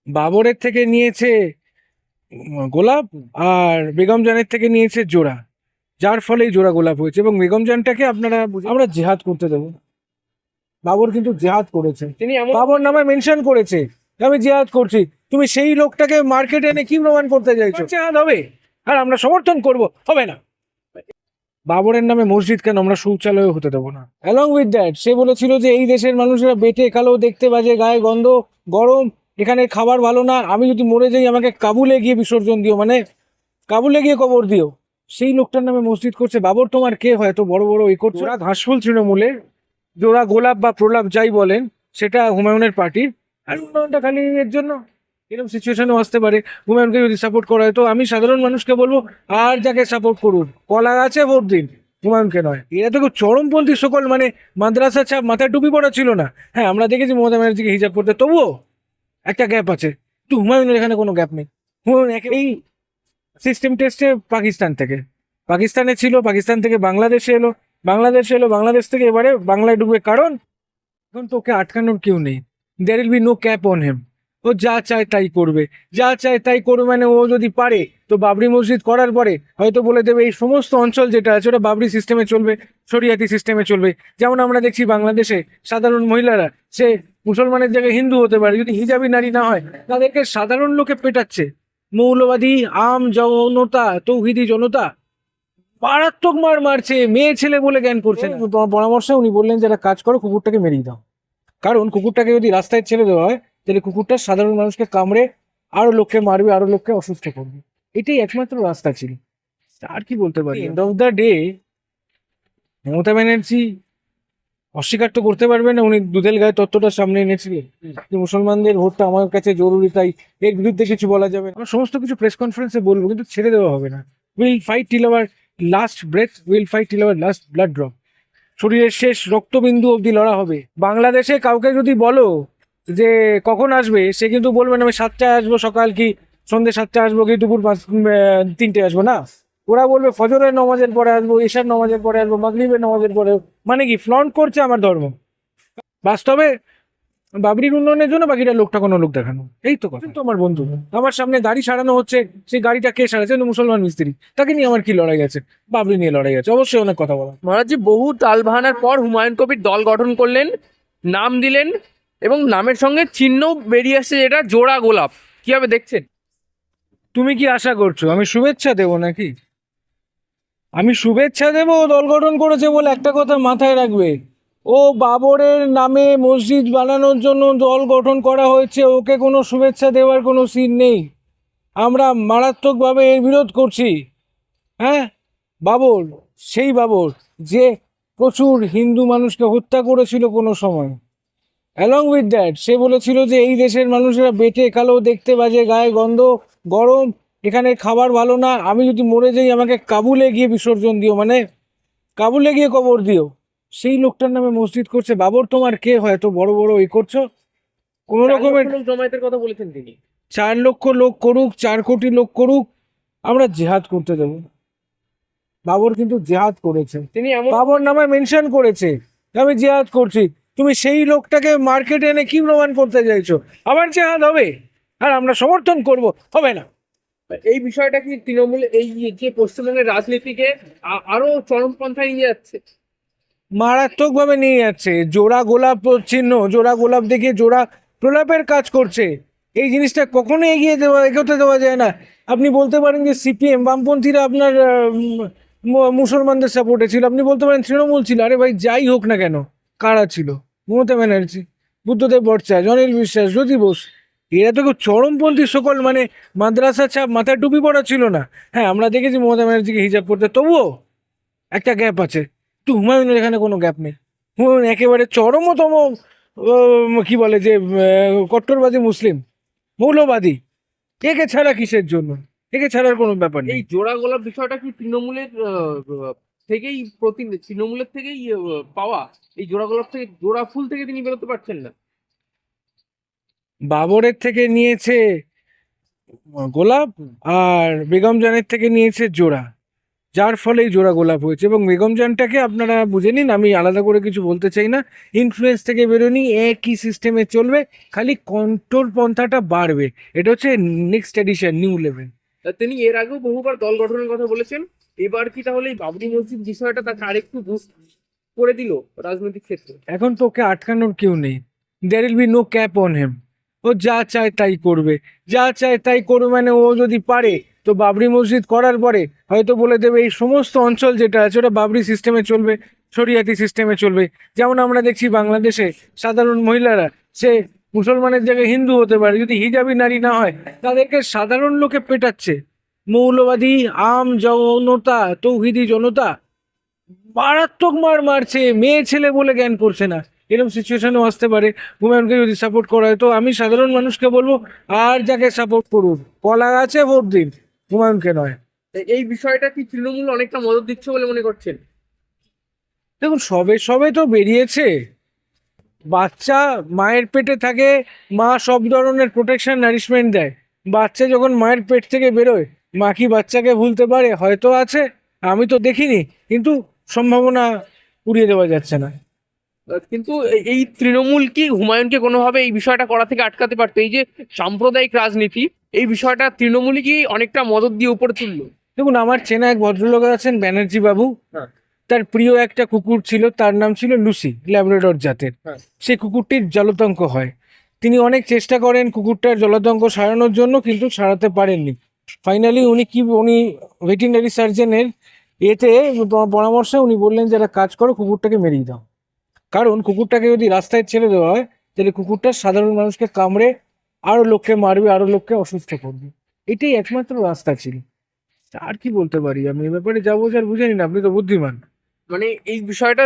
বাবরের থেকে নিয়েছে গোলাপ, আর বেগম জানের থেকে নিয়েছে জোড়া, যার ফলে এই জোড়া গোলাপ হয়েছে। এবং বেগম জানটাকে আমরা জেহাদ করতে দেবো। বাবর কিন্তু জেহাদ করেছে, বাবর নামে মেনশন করেছে যে আমি জেহাদ করছি। তুমি সেই লোকটাকে মার্কেটে এনে কি প্রমাণ করতে চাইছো? জেহাদ হবে আর আমরা সমর্থন করব? হবে না। বাবরের নামে মসজিদ কেন আমরা শৌচালয় হতে দেবো না। অ্যালং উইথ দ্যাট সে বলেছিল যে এই দেশের মানুষেরা বেটে কালো, দেখতে বাজে, গায়ে গন্ধ, গরম, এখানে খাবার ভালো না, আমি যদি মরে যাই আমাকে কাবুলে গিয়ে বিসর্জন দিও, মানে কাবুলে গিয়ে কবর দিও। সেই লোকটার নামে মসজিদ করছে বাবর। তোমার কে হয় এত বড় বড় এই করছো? ওরা ঘাসফুল তৃণমূলের, জোড়া গোলাপ বা প্রলাপ যাই বলেন, সেটা হুমায়ুনের পার্টির। আর উন্নয়নটা খালি এর জন্য এরকম সিচুয়েশনও আসতে পারে। হুমায়ুনকে যদি সাপোর্ট করা হয় তো আমি সাধারণ মানুষকে বলবো আর যাকে সাপোর্ট করুন, কলা গাছে ভোট দিন, হুমায়ুনকে নয়। এরা তো খুব চরমপন্থী সকল, মানে মাদ্রাসা ছাপ, মাথায় টুপি পড়া ছিল না। হ্যাঁ, আমরা দেখেছি মমতা ব্যানার্জিকে হিজাব করতে, তবুও একটা গ্যাপ আছে। তো হুমায়ুনের এখানে কোনো গ্যাপ নেই। হুমায়ুন এই সিস্টেম টেস্টে পাকিস্তান থেকে, পাকিস্তানে ছিল, পাকিস্তান থেকে বাংলাদেশে এলো, বাংলাদেশ থেকে এবারে বাংলায় ঢুকবে। কারণ এখন তোকে আটকানোর কেউ নেই। There will be no cap on him. ও যা চায় তাই করবে, যা চায় তাই করবে। মানে ও যদি পারে তো বাবরি মসজিদ করার পরে হয়তো বলে দেবে এই সমস্ত অঞ্চল যেটা আছে ওটা বাবরি সিস্টেমে চলবে, শরিয়াতি সিস্টেমে চলবে। যেমন আমরা দেখছি বাংলাদেশে সাধারণ মহিলারা, সে মুসলমানের জায়গায় হিন্দু হতে পারে, যদি হিজাবি নারী না হয় তাদেরকে সাধারণ লোকে পেটাচ্ছে। মৌলবাদী আম জনতা, তৌহিদি জনতা মারাত্মক মার মারছে, মেয়ে ছেলে বলে জ্ঞান করছে না। তোমার পরামর্শে উনি বললেন যারা কাজ করো কুকুরটাকে মেরিয়ে দাও। কারণ কুকুরটাকে যদি রাস্তায় ছেড়ে দেওয়া হয় তাহলে কুকুরটা সাধারণ মানুষকে কামড়ে আরো লোককে মারবে, আরো লোককে অসুস্থ করবে। এটাই একমাত্র রাস্তা ছিল। আর কি বলতে পারি? End of the day Mamata Banerjee অস্বীকার তো করতে পারবে না উনি দুধেল গায়ে তত্ত্বটা সামনে এনেছিলেন যে মুসলমানদের ভোটটা আমার কাছে জরুরি, তাই এর বিরুদ্ধে কিছু বলা যাবে না। আমরা সমস্ত কিছু প্রেস কনফারেন্সে বলবো, কিন্তু ছেড়ে দেওয়া হবে না। Will fight till our last breath, will fight till our last blood drop. শরীরের শেষ রক্তবিন্দু অবধি লড়া হবে। বাংলাদেশে কাউকে যদি বলো যে কখন আসবে, সে কিন্তু বলবে না আমি 7টায় আসবো, সকাল কি সন্ধ্যে 7টায় আসবো, কি দুপুর 3টে আসবো না। ওরা বলবে ফজরের নামাজের পরে আসবো, ঈশার নামাজের পরে আসবো, মাগরিবের নামাজের পরে। মানে কি ফ্লন্ট করছে আমার ধর্ম। বাস্তবে বাবরির উন্নয়নের জন্য বাকিটা লোকটা কোনো লোক দেখানো, এই তো কথা। তো আমার বন্ধু, আমার সামনে গাড়ি সারানো হচ্ছে, সেই গাড়িটা কে সারাচ্ছে? মুসলমান মিস্ত্রি। তাকে নিয়ে আমার কি লড়াই আছে? বাবরি নিয়ে লড়াই আছে, অবশ্যই অনেক কথা বলা। মহারাজজি বহু তালবাহানার পর হুমায়ুন কবির দল গঠন করলেন, নাম দিলেন এবং নামের সঙ্গে চিহ্ন বেরিয়ে আসছে, যেটা জোড়া গোলাপ। কিভাবে দেখছেন? তুমি কি আশা করছো আমি শুভেচ্ছা দেবো নাকি? আমি শুভেচ্ছা দেবো? ও দল গঠন করেছে বলে একটা কথা মাথায় রাখবে, ও বাবরের নামে মসজিদ বানানোর জন্য দল গঠন করা হয়েছে, ওকে কোনো শুভেচ্ছা দেওয়ার কোনো সিন নেই। আমরা মারাত্মকভাবে এর বিরোধ করছি। হ্যাঁ, বাবর, সেই বাবর যে প্রচুর হিন্দু মানুষকে হত্যা করেছিল কোনো সময়। অ্যালং উইথ দ্যাট সে বলেছিল যে এই দেশের মানুষেরা বেটে কালো, দেখতে বাজে, গায়ে গন্ধ, গরম, এখানে খাবার ভালো না, আমি যদি মরে যাই আমাকে কাবুলে গিয়ে বিসর্জন দিও, মানে কাবুলে গিয়ে কবর দিও। সেই লোকটার নামে মসজিদ করছে বাবর। তোমার কে হয় এত বড় বড় এই করছো? কোন 4 লক্ষ রকমের লোক জমায়েতের কথা বলেছেন তিনি। 4 লক্ষ লোক করুক, 4 কোটি লোক করুক, আমরা জেহাদ করতে দেবো। বাবর কিন্তু জেহাদ করেছে, তিনি এমন বাবর নামে মেনশন করেছে যে আমি জেহাদ করছি। তুমি সেই লোকটাকে মার্কেটে এনে কি প্রমাণ করতে চাইছো? আবার জেহাদ হবে আর আমরা সমর্থন করব? হবে না। এই বিষয়টা কি তৃণমূল এই যে পশ্চিমবঙ্গের রাজনীতিকে আরো চরমপন্থায় নিয়ে যাচ্ছে? মারাত্মকভাবে নিয়ে যাচ্ছে। জোড়া গোলাপ চিহ্ন, জোড়া গোলাপ দেখে জোড়া প্রলাপের কাজ করছে। এই জিনিসটা কখনো এগোতে দেওয়া যায় না। আপনি বলতে পারেন যে সিপিএম বামপন্থীরা আপনার মুসলমানদের সাপোর্টে ছিল, আপনি বলতে পারেন তৃণমূল ছিল। আরে ভাই, যাই হোক না কেন, কারা ছিল? মমতা ব্যানার্জি, বুদ্ধদেব ভট্টাচার্য, অনিল বিশ্বাস, জ্যোতি বোস। এরা তো খুব চরমপন্থী সকল, মানে মাদ্রাসা ছাপ, মাথায় টুপি পড়া ছিল না। হ্যাঁ, আমরা দেখেছি মমতা ব্যানার্জিকে হিজাব করতে, তবুও একটা গ্যাপ আছে। তো হুমায়ুনের এখানে কোনো গ্যাপ নেই। হুমায়ুন একেবারে চরমতম কি বলে যে কট্টরবাদী মুসলিম, মৌলবাদী। একে ছাড়া কিসের জন্য? একে ছাড়ার কোনো ব্যাপার এই নেই। জোড়া গোলাপ বিষয়টা কি তৃণমূলের থেকেই তৃণমূলের থেকেই পাওয়া? এই জোড়া গোলাপ থেকে, জোড়া ফুল থেকে তিনি বেরোতে পারছেন না? বাবরের থেকে নিয়েছে গোলাপ, আর বেগম জানের থেকে নিয়েছে জোড়া, যার ফলে এই জোড়া গোলাপ হয়েছে। এবং বেগমজানটাকে আপনারা বুঝে নিন, আমি আলাদা করে কিছু বলতে চাই না। ইনফ্লুয়েন্স থেকে বেরোনি, একই সিস্টেমে চলবে, খালি কন্ট্রোল পন্থাটা বাড়বে। এটা হচ্ছে নেক্সট এডিশন, নিউ লেভেল। তিনি এর আগেও বহুবার দল গঠনের কথা বলেছেন, এবার কি তাহলে এই বাবরি মসজিদ বিষয়টা তাকে আরেকটু বুস্ট করে দিল রাজনৈতিক ক্ষেত্রে? এখন তো ওকে আটকানোর কেউ নেই। There will be no cap on him. ও যা চায় তাই করবে, যা চায় তাই করবে। মানে ও যদি পারে তো বাবরি মসজিদ করার পরে হয়তো বলে দেবে এই সমস্ত অঞ্চল যেটা আছে ওটা বাবরি সিস্টেমে চলবে, শরিয়াতি সিস্টেমে চলবে। যেমন আমরা দেখছি বাংলাদেশে সাধারণ মহিলারা, সে মুসলমানের জায়গায় হিন্দু হতে পারে, যদি হিজাবি নারী না হয় তাদেরকে সাধারণ লোকে পেটাচ্ছে। মৌলবাদী জনতা, তৌহিদি জনতা মারাত্মক মার মারছে, মেয়ে ছেলে বলে জ্ঞান করছে না। এরকম সিচুয়েশনও আসতে পারে। হুমায়ুনকে যদি সাপোর্ট করা হয় তো আমি সাধারণ মানুষকে বলবো আর যাকে সাপোর্ট করুন, কলা গাছে ভোট দিন, হুমায়ুনকে নয়। এই বিষয়টা কি তৃণমূল অনেকটা মদত দিচ্ছে বলে মনে করছেন? দেখুন, সবে সবে তো বেরিয়েছে। বাচ্চা মায়ের পেটে থাকে, মা সব ধরনের প্রোটেকশন নারিশমেন্ট দেয়। বাচ্চা যখন মায়ের পেট থেকে বেরোয়, মা কি বাচ্চাকে ভুলতে পারে? হয়তো আছে, আমি তো দেখিনি, কিন্তু সম্ভাবনা উড়িয়ে দেওয়া যাচ্ছে না। কিন্তু এই তৃণমূল কি হুমায়ুনকে কোনোভাবে এই বিষয়টা করা থেকে আটকাতে পারতো? এই যে সাম্প্রদায়িক রাজনীতি, এই বিষয়টা তৃণমূলই কি অনেকটা মদত দিয়ে উপরে তুললো? দেখুন, আমার চেনা এক ভদ্রলোক আছেন, ব্যানার্জি বাবু। হ্যাঁ। তার প্রিয় একটা কুকুর ছিল, তার নাম ছিল লুসি, ল্যাব্রাডর জাতের। হ্যাঁ। সেই কুকুরটির জলতঙ্ক হয়। তিনি অনেক চেষ্টা করেন কুকুরটার জলতঙ্ক সারানোর জন্য, কিন্তু সারাতে পারেননি। ফাইনালি উনি ভেটেরিনারি সার্জনের এতে পরামর্শে উনি বললেন যে একটা কাজ করো, কুকুরটাকে মেরিয়ে দাও। কারণ কুকুরটাকে যদি রাস্তায় ছেড়ে দেওয়া হয় তাহলে কুকুরটা সাধারণ মানুষকে কামড়ে আরো লোককে মারবে, আরো লোককে অসুস্থ করবে। এটাই একমাত্র রাস্তা ছিল। আর কি বলতে পারি আমি এ ব্যাপারে? যা বোঝার বুঝে নিন, আপনি তো বুদ্ধিমান। মানে এই বিষয়টা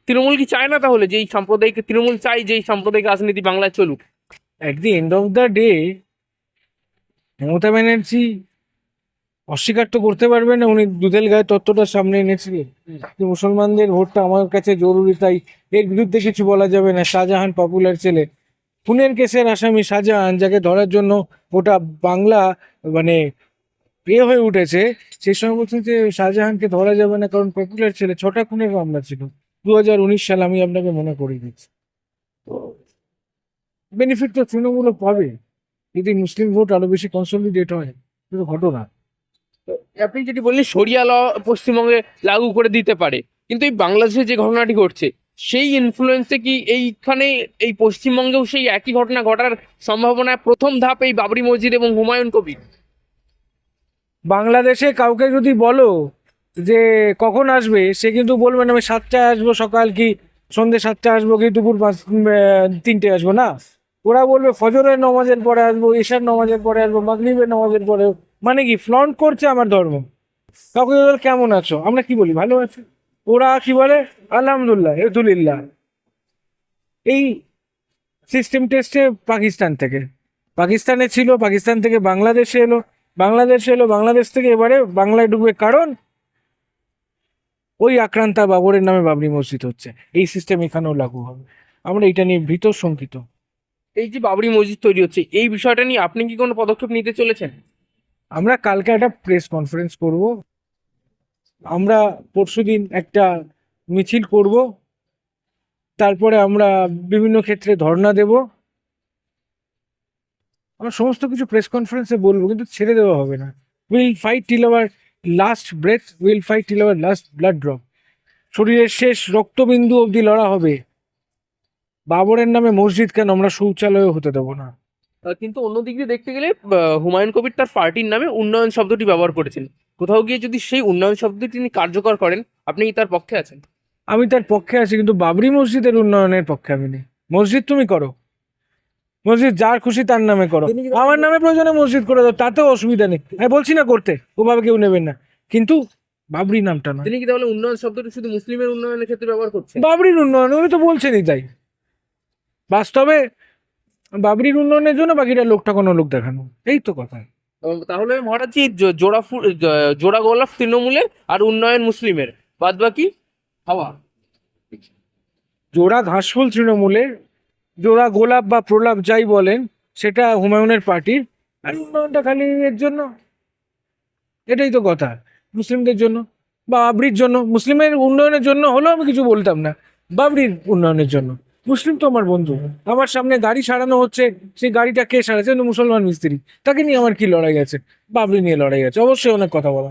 তৃণমূল কি চায় না তাহলে যে এই সাম্প্রদায়িক, তৃণমূল চাই যে এই সাম্প্রদায়িক রাজনীতি বাংলায় চলুক? At the end of the day Mamata Banerjee অস্বীকার তো করতে পারবেন না, উনি দুধেল গায়ে তত্ত্বটা সামনে এনেছিলেন যে মুসলমানদের ভোটটা আমার কাছে জরুরি, তাই এর বিরুদ্ধে কিছু বলা যাবে না। শাহজাহান পপুলার ছেলে, খুনের কেসের আসামি শাহজাহান, যাকে ধরার জন্য গোটা বাংলা মানে হয়ে উঠেছে, সেই সময় বলছেন যে শাহজাহানকে ধরা যাবে না কারণ পপুলার ছেলে। 6টা খুনের মামলা ছিল 2019 সালে, আমি আপনাকে মনে করিয়ে দিচ্ছি। তো বেনিফিট তো তৃণমূলও পাবে যদি মুসলিম ভোট আরো বেশি কনসলিডেট হয়। কিন্তু ঘটনা আপনি যেটি বললেন শরিয়া ল পশ্চিমবঙ্গে লাগু করে দিতে পারে, কিন্তু এই বাংলাদেশে যে ঘটনাটি ঘটছে সেই ইনফ্লুয়েন্সে কি এইখানে এই পশ্চিমবঙ্গেও সেই একই ঘটনা ঘটার সম্ভাবনা? প্রথম ধাপ এই বাবরি মসজিদ এবং হুমায়ুন কবির। বাংলাদেশে কাউকে যদি বলো যে কখন আসবে, সে কিন্তু বলবে না আমি 7টায় আসবো, সকাল কি সন্ধ্যে 7টায় আসবো, কি দুপুর 3টে আসবো। না, ওরা বলবে ফজরের নামাজের পরে আসবো, ঈশার নামাজের পরে আসবো, মাগরিবের নামাজের পরে। মানে কি ফ্লন্ট করছে আমার ধর্ম। কাউকে বলে কেমন আছো, আমরা কি বলি ভালো আছি, ওরা কি বলে আলহামদুলিল্লাহ আলহামদুলিল্লাহ। এই সিস্টেম টেস্টে পাকিস্তানে ছিল, পাকিস্তান থেকে বাংলাদেশে এলো, বাংলাদেশ থেকে এবারে বাংলায় ঢুকবে, কারণ ওই আক্রান্তা বাবরের নামে বাবরি মসজিদ হচ্ছে। এই সিস্টেম এখানেও লাগু হবে। আমরা এটা নিয়ে ভীত শঙ্কিত। এই যে বাবরি মসজিদ তৈরি হচ্ছে এই বিষয়টা নিয়ে আপনি কি কোনো পদক্ষেপ নিতে চলেছেন? আমরা কালকে একটা প্রেস কনফারেন্স করব, আমরা পরশুদিন একটা মিছিল করব, তারপরে আমরা বিভিন্ন ক্ষেত্রে ধর্ণা দেব। আমরা সমস্ত কিছু প্রেস কনফারেন্সে বলবো, কিন্তু ছেড়ে দেওয়া হবে না। Will fight till our last breath, will fight till our last blood drop. শরীরের শেষ রক্তবিন্দু অবধি লড়া হবে। বাবরের নামে মসজিদ কেন, আমরা শৌচালয় হতে দেবো না। কিন্তু অন্য দিক দিয়ে দেখতে গেলে হুমায়ুন কবির তার পার্টির নামে উন্নয়ন শব্দটি ব্যবহার করেছেন। কোথাও গিয়ে যদি সেই উন্নয়ন শব্দটি তিনি কার্যকর করেন, আপনি কি তার পক্ষে আছেন? আমি তার পক্ষে আছি, কিন্তু বাবরি মসজিদের উন্নয়নের পক্ষে আমি নেই। মসজিদ তুমি করো, মসজিদ যার খুশি তার নামে করো, আমার নামে প্রয়োজনে মসজিদ করে দাও, তাতেও অসুবিধা নেই। আমি বলছি না করতে, ওভাবে কেউ নেবেন না, কিন্তু বাবরি নামটা নয়। তিনি কি তাহলে উন্নয়ন শব্দটি শুধু মুসলিমের উন্নয়নের ক্ষেত্রে ব্যবহার করছেন? বাবরির উন্নয়ন উনি তো বলছেনই তাই। বাস্তবে বাবরির উন্নয়নের জন্য বাকিটা লোকটা কোনো লোক দেখানো, এই তো কথা। তাহলে মহারাজজি জোড়া গোলাপ তৃণমূলের আর উন্নয়ন মুসলিমের, বাদ বাকি হাওয়া। জোড়া ঘাসফুল তৃণমূলের, জোড়া গোলাপ বা প্রলাপ যাই বলেন সেটা হুমায়ুনের পার্টির, আর উন্নয়নটা খালি এর জন্য। এটাই তো কথা। মুসলিমদের জন্য বা বাবরির জন্য, মুসলিমের উন্নয়নের জন্য হলেও আমি কিছু বলতাম না, বাবরির উন্নয়নের জন্য। মুসলিম তো আমার বন্ধু, আমার সামনে গাড়ি সারানো হচ্ছে, সেই গাড়িটা কে সারাচ্ছে? মুসলমান মিস্ত্রি, তাকে নিয়ে আমার কি লড়াই আছে? বাবরি নিয়ে লড়াই আছে, অবশ্যই অনেক কথা বলা।